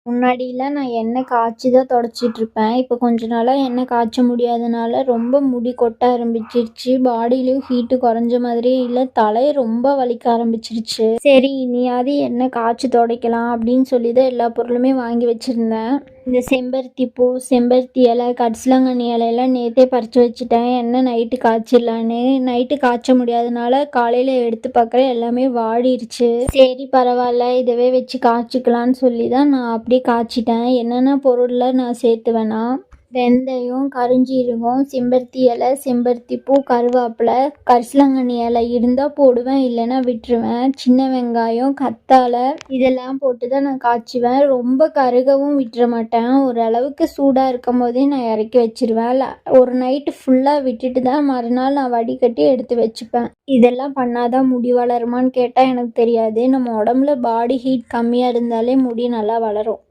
முன்னாடிலாம் நான் எண்ணெய் காய்ச்சி தான் தொடச்சிட்ருப்பேன். இப்போ கொஞ்ச நாளா எண்ணெய் காய்ச்ச முடியாதனால ரொம்ப முடி கொட்ட ஆரம்பிச்சிருச்சு. பாடியிலயும் ஹீட்டு குறைஞ்ச மாதிரியே இல்ல. தலை ரொம்ப வலிக்க ஆரம்பிச்சிருச்சு. சரி இனியாவது எண்ணெய் காய்ச்சி துடைக்கலாம் அப்படின்னு சொல்லி தான் எல்லா பொருளுமே வாங்கி வச்சிருந்தேன். இந்த செம்பருத்தி பூ, செம்பருத்தி இலை, கரிசலாங்கண்ணி இலையெல்லாம் நேத்தே பறிச்சு வச்சுட்டேன். எண்ணெய் நைட்டு காய்ச்சிடலான்னு. நைட்டு காய்ச்ச முடியாதனால காலையில் எடுத்து பார்க்குறேன் எல்லாமே வாடிருச்சு. சரி பரவாயில்ல, இதவே வச்சு காய்ச்சிக்கலான்னு சொல்லி தான் நான் அப்படியே காய்ச்சிட்டேன். என்னென்ன பொருளில் நான் சேர்த்துவேன்னா, வெந்தயம், கருஞ்சீரகம், செம்பருத்தி இலை, செம்பருத்தி பூ, கருவேப்பிலை, கரிசலாங்கண்ணி இலை இருந்தால் போடுவேன், இல்லைன்னா விட்டுருவேன். சின்ன வெங்காயம், கத்தாழை இதெல்லாம் போட்டு தான் நான் காய்ச்சுவேன். ரொம்ப கருகவும் விட்டுற மாட்டேன். ஓரளவுக்கு சூடாக இருக்கும் போதே நான் இறக்கி வச்சிருவேன். ஒரு நைட்டு ஃபுல்லாக விட்டுட்டு தான் மறுநாள் நான் வடிகட்டி எடுத்து வச்சுப்பேன். இதெல்லாம் பண்ணாதான் முடி வளருமான்னு கேட்டால் எனக்கு தெரியாது. நம்ம உடம்புல பாடி ஹீட் கம்மியாக இருந்தாலே முடி நல்லா வளரும்.